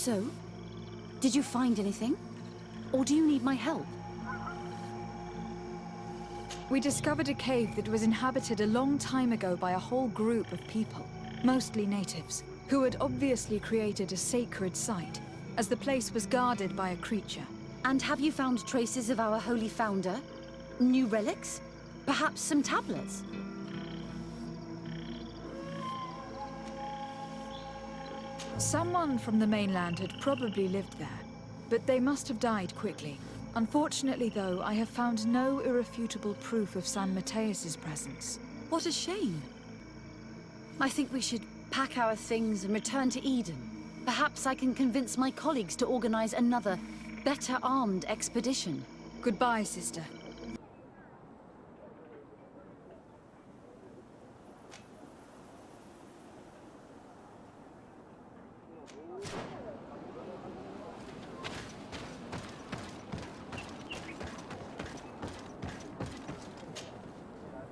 So, did you find anything? Or do you need my help? We discovered a cave that was inhabited a long time ago by a whole group of people, mostly natives, who had obviously created a sacred site, as the place was guarded by a creature. And have you found traces of our holy founder? New relics? Perhaps some tablets? Someone from the mainland had probably lived there, but they must have died quickly. Unfortunately, though, I have found no irrefutable proof of San Mateus's presence. What a shame. I think we should pack our things and return to Eden. Perhaps I can convince my colleagues to organize another, better armed expedition. Goodbye, sister.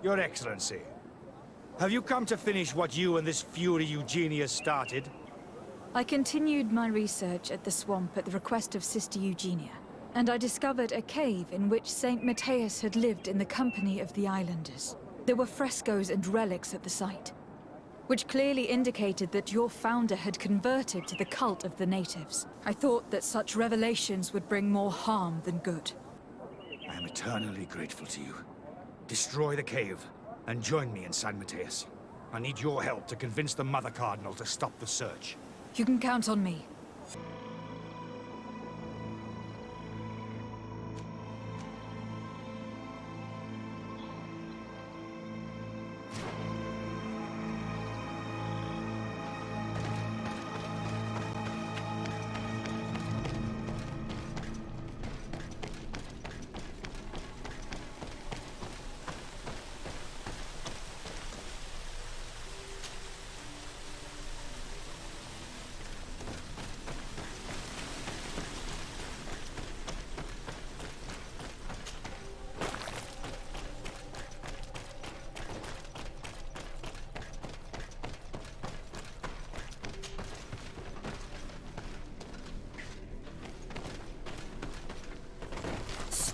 Your Excellency, have you come to finish what you and this Fury Eugenia started? I continued my research at the swamp at the request of Sister Eugenia, and I discovered a cave in which Saint Mateus had lived in the company of the islanders. There were frescoes and relics at the site, which clearly indicated that your founder had converted to the cult of the natives. I thought that such revelations would bring more harm than good. I am eternally grateful to you. Destroy the cave, and join me in San Mateus. I need your help to convince the Mother Cardinal to stop the search. You can count on me.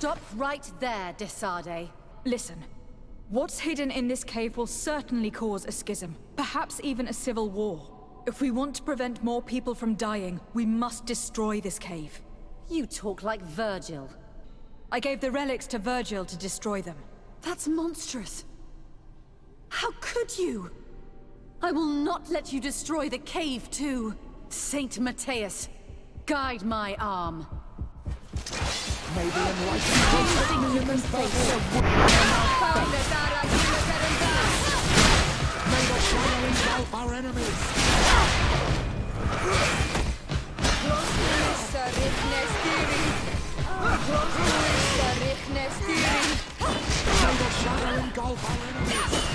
Stop right there, Desade. Listen. What's hidden in this cave will certainly cause a schism, perhaps even a civil war. If we want to prevent more people from dying, we must destroy this cave. You talk like Virgil. I gave the relics to Virgil to destroy them. That's monstrous. How could you? I will not let you destroy the cave too. Saint Mateus, guide my arm. May the enlightened human face may the shadow engulf our enemies. May the shadow engulf our enemies.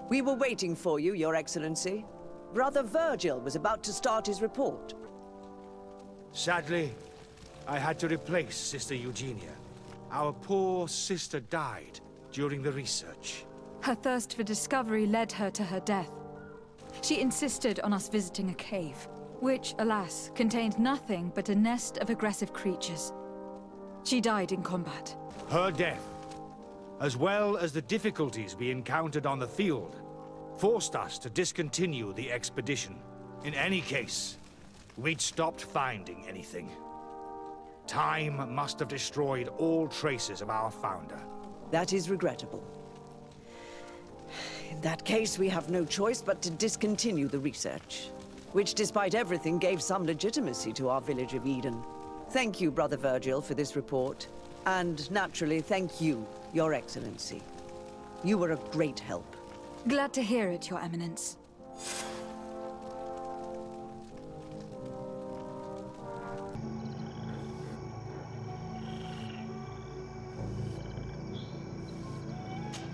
We were waiting for you, Your Excellency. Brother Virgil was about to start his report. Sadly, I had to replace Sister Eugenia. Our poor sister died during the research. Her thirst for discovery led her to her death. She insisted on us visiting a cave, which, alas, contained nothing but a nest of aggressive creatures. She died in combat. Her death, as well as the difficulties we encountered on the field, forced us to discontinue the expedition. In any case, we'd stopped finding anything. Time must have destroyed all traces of our founder. That is regrettable. In that case, we have no choice but to discontinue the research, which despite everything gave some legitimacy to our village of Eden. Thank you, Brother Virgil, for this report. And naturally, thank you, Your Excellency. You were a great help. Glad to hear it, Your Eminence.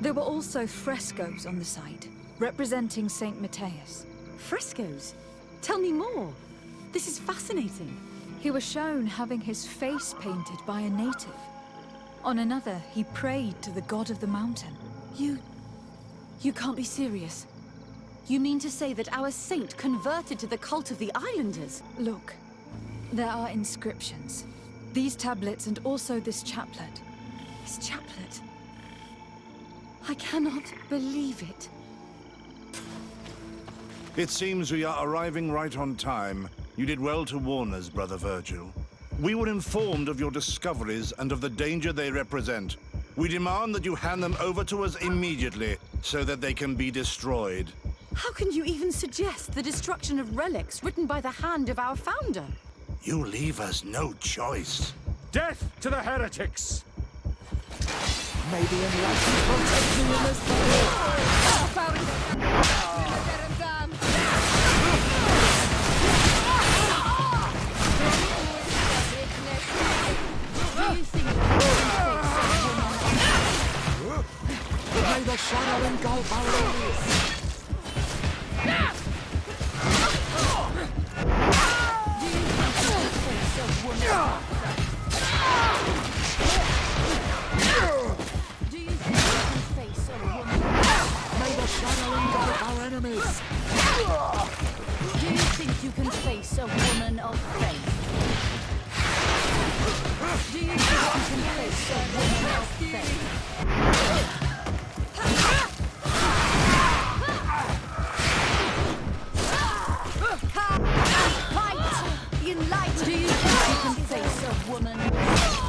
There were also frescoes on the site, representing Saint Matthias. Frescoes? Tell me more. This is fascinating. He was shown having his face painted by a native. On another, he prayed to the god of the mountain. You can't be serious. You mean to say that our saint converted to the cult of the Islanders? Look, there are inscriptions. These tablets and also this chaplet. This chaplet? I cannot believe it. It seems we are arriving right on time. You did well to warn us, Brother Virgil. We were informed of your discoveries and of the danger they represent. We demand that you hand them over to us immediately, so that they can be destroyed. How can you even suggest the destruction of relics written by the hand of our founder? You leave us no choice. Death to the heretics! May the enlightened protect you in this battle. May the shadow engulf our enemies. Do you think you can face a woman of faith? Do you think you can face a woman of faith? Fight! Unite! Do you think you can face a woman of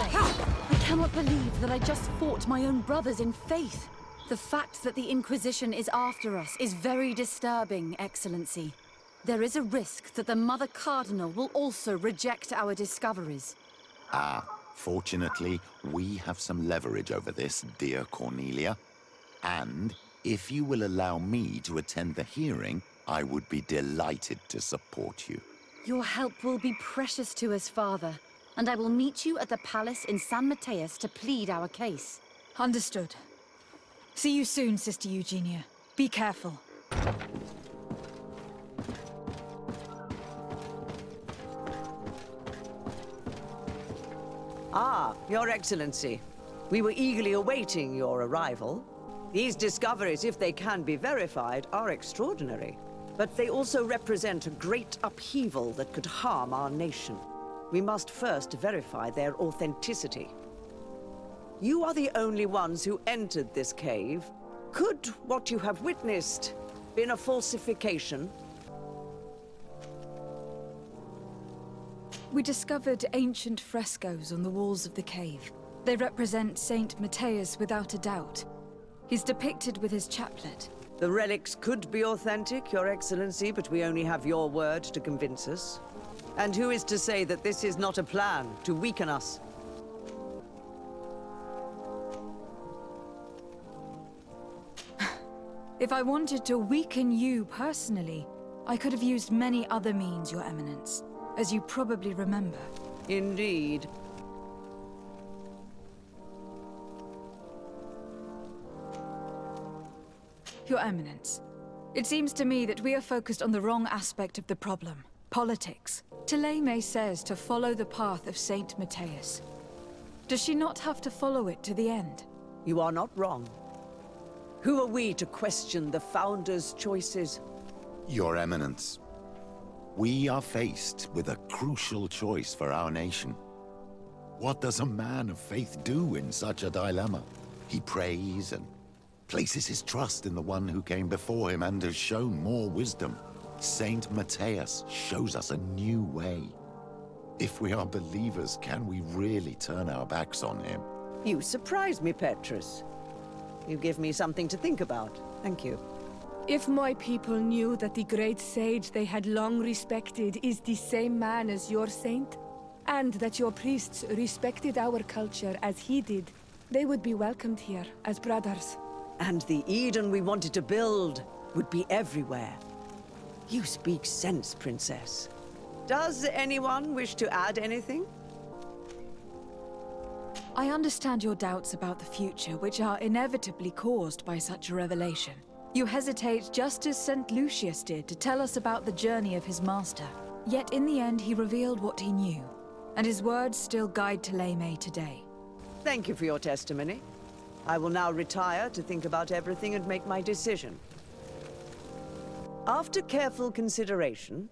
faith? I cannot believe that I just fought my own brothers in faith. The fact that the Inquisition is after us is very disturbing, Excellency. There is a risk that the Mother Cardinal will also reject our discoveries. Fortunately, we have some leverage over this, dear Cornelia. And if you will allow me to attend the hearing, I would be delighted to support you. Your help will be precious to us, Father, and I will meet you at the palace in San Matthias to plead our case. Understood. See you soon, Sister Eugenia. Be careful. Ah, Your Excellency. We were eagerly awaiting your arrival. These discoveries, if they can be verified, are extraordinary. But they also represent a great upheaval that could harm our nation. We must first verify their authenticity. You are the only ones who entered this cave. Could what you have witnessed been a falsification? We discovered ancient frescoes on the walls of the cave. They represent Saint Matthias without a doubt. He's depicted with his chaplet. The relics could be authentic, Your Excellency, but we only have your word to convince us. And who is to say that this is not a plan to weaken us? If I wanted to weaken you personally, I could have used many other means, Your Eminence, as you probably remember. Indeed. Your Eminence, it seems to me that we are focused on the wrong aspect of the problem, politics. Tileme says to follow the path of Saint Matthias. Does she not have to follow it to the end? You are not wrong. Who are we to question the Founder's choices? Your Eminence, we are faced with a crucial choice for our nation. What does a man of faith do in such a dilemma? He prays and places his trust in the one who came before him and has shown more wisdom. Saint Matthias shows us a new way. If we are believers, can we really turn our backs on him? You surprise me, Petrus. You give me something to think about. Thank you. If my people knew that the great sage they had long respected is the same man as your saint, and that your priests respected our culture as he did, they would be welcomed here as brothers. And the Eden we wanted to build would be everywhere. You speak sense, Princess. Does anyone wish to add anything? I understand your doubts about the future, which are inevitably caused by such a revelation. You hesitate just as St. Lucius did to tell us about the journey of his master. Yet in the end he revealed what he knew, and his words still guide Thélème today. Thank you for your testimony. I will now retire to think about everything and make my decision. After careful consideration,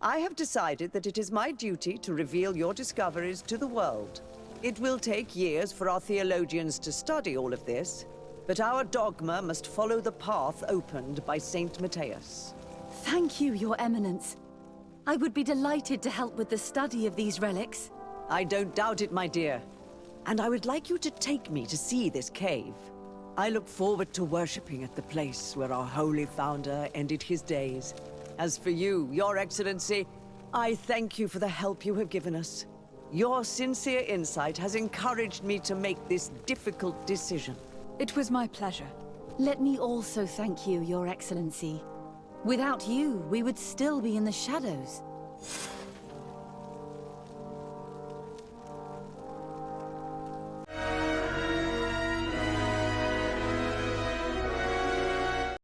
I have decided that it is my duty to reveal your discoveries to the world. It will take years for our theologians to study all of this, but our dogma must follow the path opened by Saint Matthias. Thank you, Your Eminence. I would be delighted to help with the study of these relics. I don't doubt it, my dear. And I would like you to take me to see this cave. I look forward to worshipping at the place where our holy founder ended his days. As for you, Your Excellency, I thank you for the help you have given us. Your sincere insight has encouraged me to make this difficult decision. It was my pleasure. Let me also thank you, Your Excellency. Without you, we would still be in the shadows.